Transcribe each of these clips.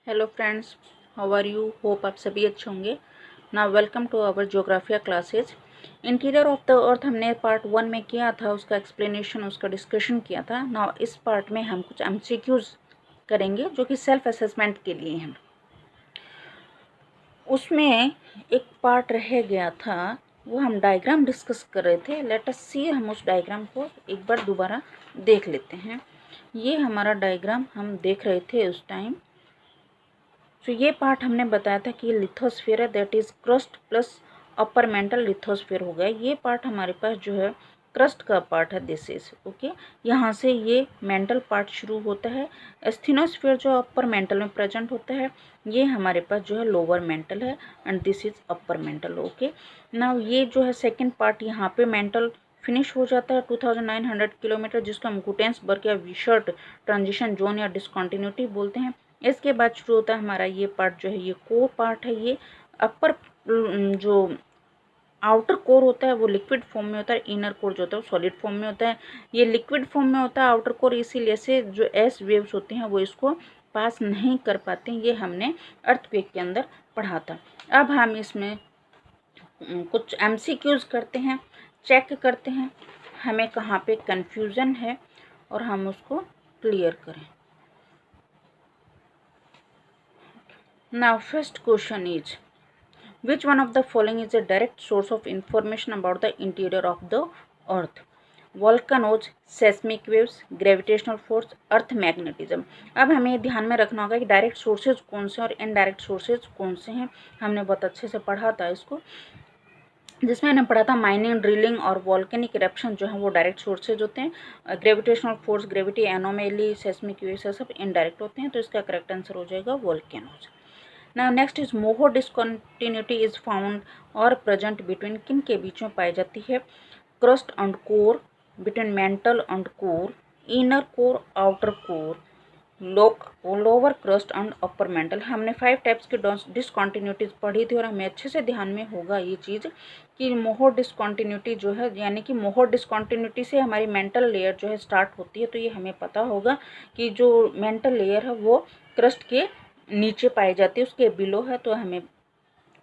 Hello friends, how are you? Hope आप सभी अच्छे होंगे ना। Welcome to our Geographia classes. Interior of the earth हमने पार्ट 1 में किया था, उसका एक्सप्लेनेशन, उसका डिस्कशन किया था ना। इस पार्ट में हम कुछ एमसीक्यूज करेंगे जो कि सेल्फ असेसमेंट के लिए हैं। उसमें एक पार्ट रह गया था, वो हम डायग्राम डिस्कस कर रहे थे। लेट अस सी, हम उस डायग्राम को एक बार दोबारा देख लेते हैं। ये हमारा डायग्राम हम देख रहे थे उस टाइम। तो ये पार्ट हमने बताया था कि लिथोस्फीयर है, that is crust plus upper mantle lithosphere हो गया। ये पार्ट हमारे पास जो है क्रस्ट का पार्ट है, दिस इज ओके। यहाँ से ये मेंटल पार्ट शुरू होता है। एस्थेनोस्फीयर जो अपर मेंटल में प्रेजेंट होता है, ये हमारे पास जो है लोअर मेंटल है and this is upper mental okay. Now ये जो है सेकेंड पार्ट, यहाँ पे मेंटल फिनिश हो जाता है 2900 किलोमीटर, जिसको हम गुटेंसबर्ग या विशर्ट ट्रांजिशन जोन या डिसकंटिन्यूटी बोलते हैं। इसके बाद शुरू होता है हमारा ये पार्ट जो है, ये कोर पार्ट है। ये अपर जो आउटर कोर होता है वो लिक्विड फॉर्म में होता है, इनर कोर जो होता है वो सॉलिड फॉर्म में होता है। ये लिक्विड फॉर्म में होता है आउटर कोर, इसीलिए से जो एस वेव्स होते हैं वो इसको पास नहीं कर पाते। ये हमने अर्थक्वेक के अंदर पढ़ा था। अब हम इसमें कुछ एमसीक्यूज करते हैं, चेक करते हैं हमें कहाँ पे कंफ्यूजन है और हम उसको क्लियर करें। Now first question is, which one of the following is a direct source of information about the interior of the earth? Volcanoes, seismic waves, gravitational force, earth magnetism। अब हमें ध्यान में रखना होगा कि डायरेक्ट सोर्सेज कौन से और इनडायरेक्ट सोर्सेज कौन से हैं। हमने बहुत अच्छे से पढ़ा था इसको, जिसमें हमने पढ़ा था माइनिंग, ड्रिलिंग और वॉल्केनिक इरप्शन जो है वो डायरेक्ट सोर्सेज होते हैं। Gravitational force, gravity anomaly, seismic waves सब इनडायरेक्ट होते हैं। तो इसका करेक्ट आंसर हो जाएगा volcanoes. Now next is Moho discontinuity is found और प्रेजेंट बिटवीन किन के बीच में पाई जाती है? Crust and core, between mantle and core, inner core, outer core, lower crust and upper mantle. हमने 5 टाइप्स की डिसकॉन्टिन्यूटीज पढ़ी थी और हमें अच्छे से ध्यान में होगा ये चीज़ कि मोहो डिसकॉन्टिन्यूटी जो है, यानी कि मोहो डिसकॉन्टिन्यूटी से हमारी मेंटल लेयर जो है स्टार्ट होती है। तो ये हमें पता होगा कि जो मेंटल लेयर है वो क्रस्ट के नीचे पाई जाती है, उसके बिलो है। तो हमें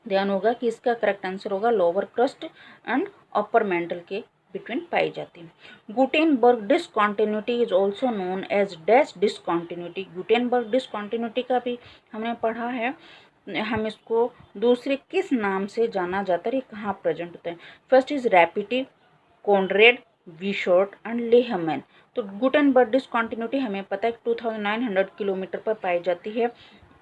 ध्यान होगा कि इसका करेक्ट आंसर होगा lower crust and upper mantle के बिटवीन पाई जाती है। Gutenberg discontinuity is also known as dash discontinuity. Gutenberg discontinuity का भी हमने पढ़ा है। हम इसको दूसरे किस नाम से जाना जाता है, ये कहाँ प्रेजेंट होता है? First is Repetti, Conrad, Wiechert and Lehmann. तो गुटेनबर्ग डिसकॉन्टिन्यूटी हमें पता है 2900 किलोमीटर पर पाई जाती है,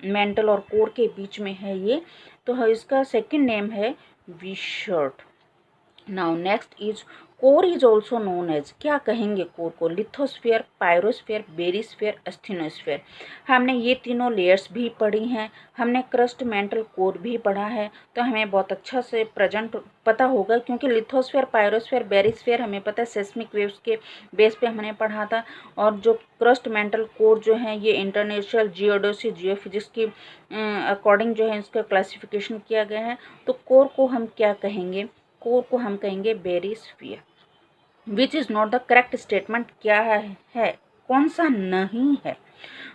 मेंटल और कोर के बीच में है ये। तो इसका सेकंड नेम है विशर्ट। Now next is core is also known as, क्या कहेंगे कोर को? Lithosphere, pyrosphere, barysphere, asthenosphere. हमने ये तीनों लेयर्स भी पढ़ी हैं। हमने क्रस्ट, मेंटल, कोर भी पढ़ा है। तो हमें बहुत अच्छा से प्रेजेंट पता होगा, क्योंकि लिथोस्फीयर, पायरोस्फीयर, बेरिस्फीयर हमें पता है सेस्मिक वेव्स के बेस पे हमने पढ़ा था। और जो क्रस्ट, मेंटल, कोर जो है ये इंटरनेशनल जियोडेसी जियोफिजिक्स की अकॉर्डिंग जो है इसका क्लासिफिकेशन किया गया है। तो कोर को हम क्या कहेंगे? कोर को हम कहेंगे barysphere. Which is not the correct statement, क्या है कौन सा नहीं है?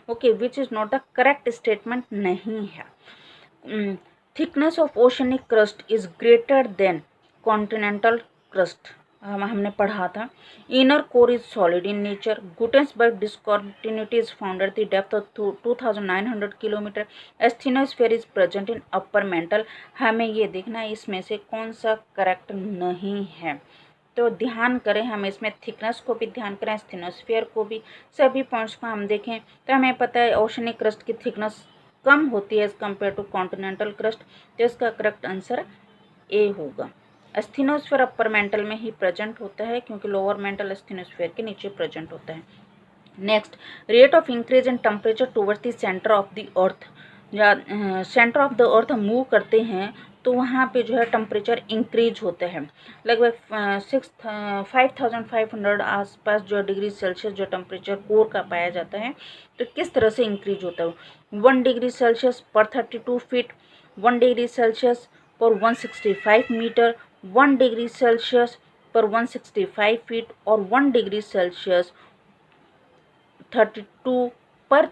Okay, which is not the correct statement नहीं है। Thickness of oceanic crust is greater than continental crust, हमने पढ़ा था। Inner core is solid in nature. Gutenberg discontinuity is found at the depth of 2900 kilometre. Asthenosphere is present in upper mantle. हमें ये देखना है इसमें से कौन सा करेक्ट नहीं है। तो ध्यान करें, हम इसमें थिकनेस को भी ध्यान करें, एस्थेनोस्फीयर को भी, सभी पॉइंट्स को हम देखें। तो हमें पता है ओशनिक क्रस्ट की थिकनेस कम होती है as compare to continental crust. तो इसका करेक्ट आंसर ए होगा। एस्थेनोस्फीयर अपर मेंटल में ही प्रेजेंट होता है, क्योंकि लोअर मेंटल एस्थेनोस्फीयर के नीचे प्रेजेंट होता है। Next, rate of increase in temperature towards the centre of the earth. Centre of the earth move करते हैं तो वहाँ पे जो है टेम्परेचर इंक्रीज होता है। लगभग 5500 आसपास जो डिग्री सेल्सियस जो टेम्परेचर कोर का पाया जाता है। तो किस तरह से इंक्रीज होता है? 1 डिग्री सेल्सियस पर 32 फीट, 1 डिग्री सेल्सियस पर 165 मीटर, 1 डिग्री सेल्सियस पर 165 फीट और 1 डिग्री सेल्सियस 32 पर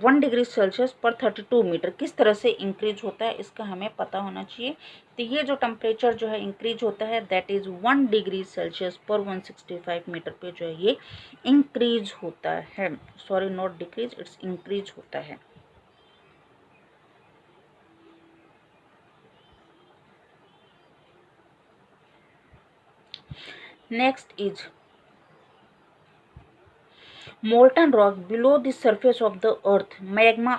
1 डिग्री सेल्सियस पर 32 मीटर किस तरह से इंक्रीज होता है, इसका हमें पता होना चाहिए। तो ये जो टेम्परेचर जो है इंक्रीज होता है दैट इज़ 1 डिग्री सेल्सियस पर 165 मीटर पे जो है ये इंक्रीज होता है, sorry not decrease, it's increase होता है। Next is molten rock below the surface of the earth, magma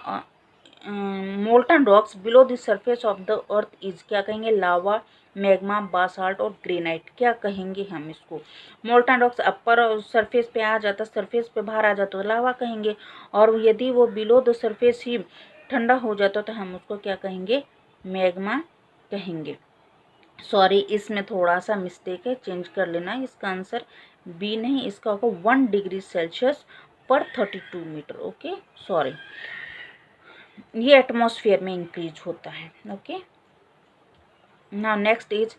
molten rocks below the surface of the earth is क्या कहेंगे, लावा, मैग्मा, बासाल्ट और ग्रेनाइट, क्या कहेंगे हम इसको। मोल्टन रॉक्स अपर सरफेस पे आ जाता, सरफेस पे बाहर आ जाता तो लावा कहेंगे, और यदि वो बिलो द सरफेस ही ठंडा हो जाता तो हम उसको क्या कहेंगे, मैग्मा कहेंगे। सॉरी इसमें थोड़ा सा मिस्टेक है, चेंज कर लेना, इसका आंसर बी नहीं, इसका होगा 1 डिग्री सेल्सियस पर 32 मीटर। ओके सॉरी, ये एटमॉस्फेयर में इंक्रीज होता है। Okay now next is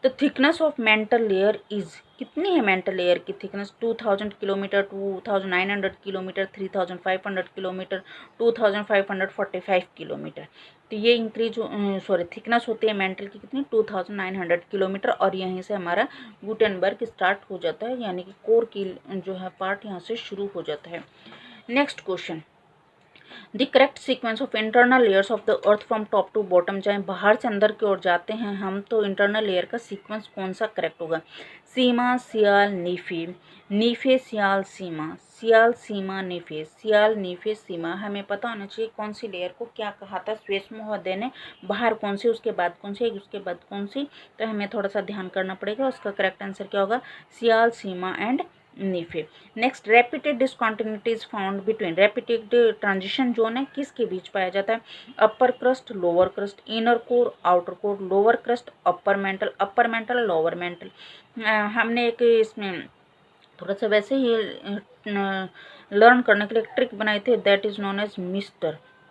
the thickness of mental layer is, कितनी है मेंटल लेयर की thickness, 2000 kilometre, 2900 kilometre, 3500 kilometre, 2545 kilometre. तो ये इंक्रीज सॉरी थिकनेस होती है मेंटल की कितनी, 2900 किलोमीटर, और यहीं से हमारा गुटेनबर्ग स्टार्ट हो जाता है, यानी कि कोर की जो है पार्ट यहाँ से शुरू हो जाता है। Next question, the correct sequence of internal layers of the earth from top to bottom, चाहे बाहर से अंदर की ओर जाते हैं हम तो इंटरनल लेयर का सीक्वेंस कौन सा करेक्ट होगा, सीमा, सियाल, नीफे, नीफे सियाल, सीमा, सियाल, सीमा, नीफे, सियाल, नीफे, सीमा। हमें पता होना चाहिए कौन सी लेयर को क्या कहा था श्वेत महोदय ने, बाहर कौन सी, उसके बाद कौन सी, उसके बाद कौन सी, तो हमें थोड़ा सा ध्यान करना पड़ेगा। उसका करेक्ट आंसर क्या होगा, sial, sima and nife. Next, repeated discontinuities found between, repeated transition zone है किसके बीच पाया जाता है, upper crust, lower crust, inner core, outer core, lower crust, upper mantle, lower mantle. हमने एक इसमें थोड़ा सा वैसे ही लर्न करने के लिए ट्रिक बनाई थी, that is known as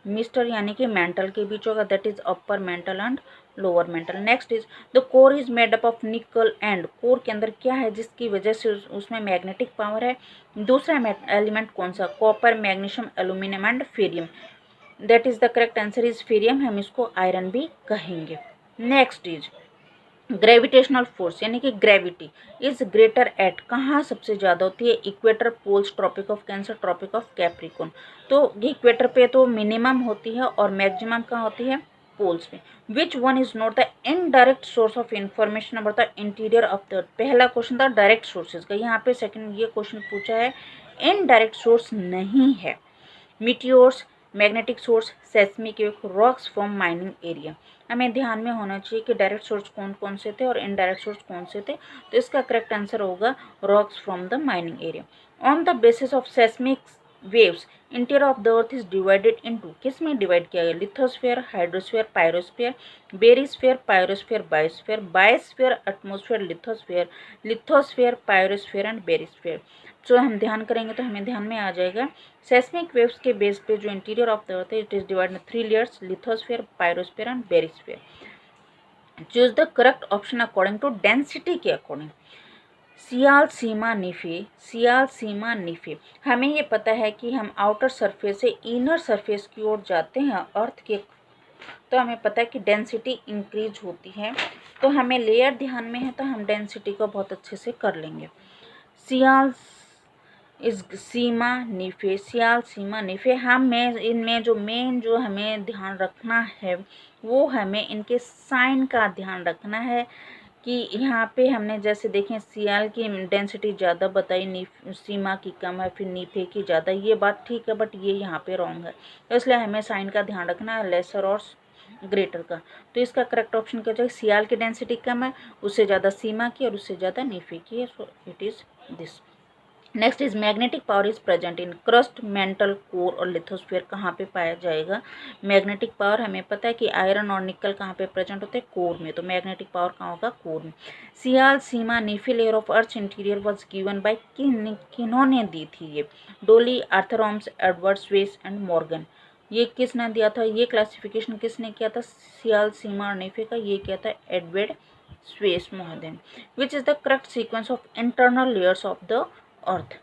mister यानी कि मेंटल के बीच होगा, that is upper mantle and lower mantle. Next is the core is made up of nickel and, core के अंदर क्या है जिसकी वजह से उसमें मैग्नेटिक पावर है, दूसरा एलिमेंट कौन सा, copper, magnesium, aluminium and Ferium, that is the correct answer is Ferium, हम इसको आयरन भी कहेंगे। नेक्स्ट इज ग्रेविटेशनल फोर्स यानी कि ग्रेविटी इज ग्रेटर एट, कहाँ सबसे ज़्यादा होती है, equator, poles, tropic of cancer, tropic of capricorn. तो इक्वेटर पे तो मिनिमम होती है और मैक्सिमम कहाँ होती है, पोल्स पे। Which one is not the indirect source of information about the interior of the अर्थ, पहला क्वेश्चन था डायरेक्ट सोर्सेज का, यहाँ पे सेकंड ये क्वेश्चन पूछा है इनडायरेक्ट सोर्स नहीं है, meteors, magnetic source, seismic wave, rocks from mining area. हमें ध्यान में होना चाहिए कि डायरेक्ट सोर्स कौन कौन से थे और इनडायरेक्ट सोर्स कौन से थे, तो इसका करेक्ट आंसर होगा rocks from the mining area. On the basis of seismic waves interior of the earth is divided into, किस में डिवाइड किया गया, lithosphere, hydrosphere, pyrosphere, barysphere, pyrosphere, biosphere, biosphere, atmosphere, lithosphere, lithosphere, pyrosphere and barysphere. तो हम ध्यान करेंगे तो हमें ध्यान में आ जाएगा, सेस्मिक वेव्स के बेस पे जो इंटीरियर ऑफ द अर्थ है it is divided in 3 layers, lithosphere, pyrosphere and barysphere. Choose the correct option according to density के according, sial, sima, nife, sial, sima, nife. हमें ये पता है कि हम आउटर सरफेस से इनर सरफेस की ओर जाते हैं अर्थ के, तो हमें पता है कि डेंसिटी इंक्रीज होती है, तो हमें लेयर ध्यान में है तो हम डेंसिटी को बहुत अच्छे से कर लेंगे। सियाल इस सीमा, नीफे, सियाल, सीमा, नीफे, हमें इनमें जो मेन जो हमें ध्यान रखना है वो हमें इनके साइन का ध्यान रखना है कि यहाँ पे हमने जैसे देखें सियाल की डेंसिटी ज़्यादा बताई, सीमा की कम है, फिर नीफे की ज़्यादा, ये बात ठीक है बट ये यहाँ पे रॉन्ग है, तो इसलिए हमें साइन का ध्यान रखना है, लेसर और ग्रेटर का। तो इसका करेक्ट ऑप्शन क्या जाएगा, सियाल की डेंसिटी कम है, उससे ज़्यादा सीमा की और उससे ज़्यादा नीफे की है, so it is this. Next is magnetic power is present in crust, mental, core और लिथोस्फीयर, कहाँ पे पाया जाएगा मैग्नेटिक पावर, हमें पता है कि आयरन और निकल कहाँ पे प्रेजेंट होते हैं, कोर में, तो मैग्नेटिक पावर कहाँ होगा, कोर में। Sial, sima, nife layer of earth interior was given by, किन्होंने दी थी ये, Daly, Arthur, Edward Suess and Morgan, ये किसने दिया था, ये क्लासिफिकेशन किसने किया था सियाल, सीमा और नीफे का, ये किया था एडवर्ड स्वेस महोदय। Which is the correct sequence of internal layers of the earth,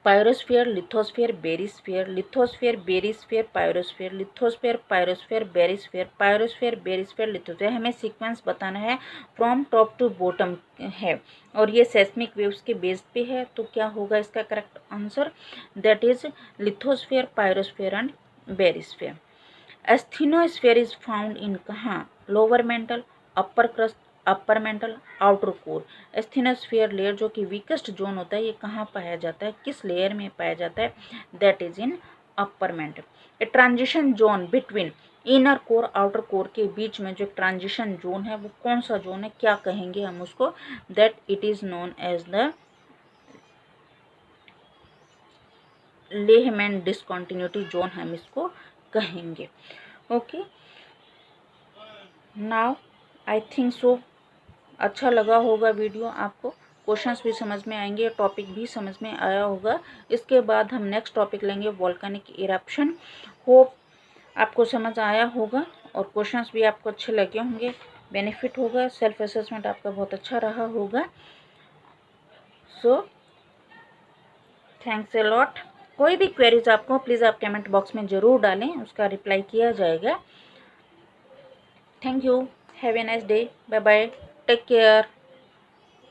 pyrosphere, lithosphere, barysphere, lithosphere, barysphere, pyrosphere, lithosphere, pyrosphere, barysphere, pyrosphere, barysphere, lithosphere. हमें सीक्वेंस बताना है, फ्रॉम टॉप टू बॉटम है और ये सेस्मिक वेव्स के base पे है, तो क्या होगा इसका correct answer? That is lithosphere, pyrosphere and barysphere. Asthenosphere is found in कहाँ? Lower mantle, upper crust, upper mantle, outer core. Asthenosphere layer जो कि वीकेस्ट जोन होता है, ये कहाँ पाया जाता है, किस लेयर में पाया जाता है? That is in upper mental. A transition zone between inner core outer core के बीच में जो ट्रांजिशन जोन है वो कौन सा जोन है, क्या कहेंगे हम उसको? That it is known as the Lehmann discontinuity zone हम इसको कहेंगे। Okay, now I think so अच्छा लगा होगा वीडियो आपको, क्वेश्चंस भी समझ में आएंगे, टॉपिक भी समझ में आया होगा। इसके बाद हम नेक्स्ट टॉपिक लेंगे वोल्केनिक इरप्शन। होप आपको समझ आया होगा और क्वेश्चंस भी आपको अच्छे लगे होंगे, बेनिफिट होगा, सेल्फ असेसमेंट आपका बहुत अच्छा रहा होगा। So thanks a lot. कोई भी क्वेरीज आपको प्लीज़ आप कमेंट बॉक्स में ज़रूर डालें, उसका रिप्लाई किया जाएगा। Thank you, have a nice day, bye bye, take care.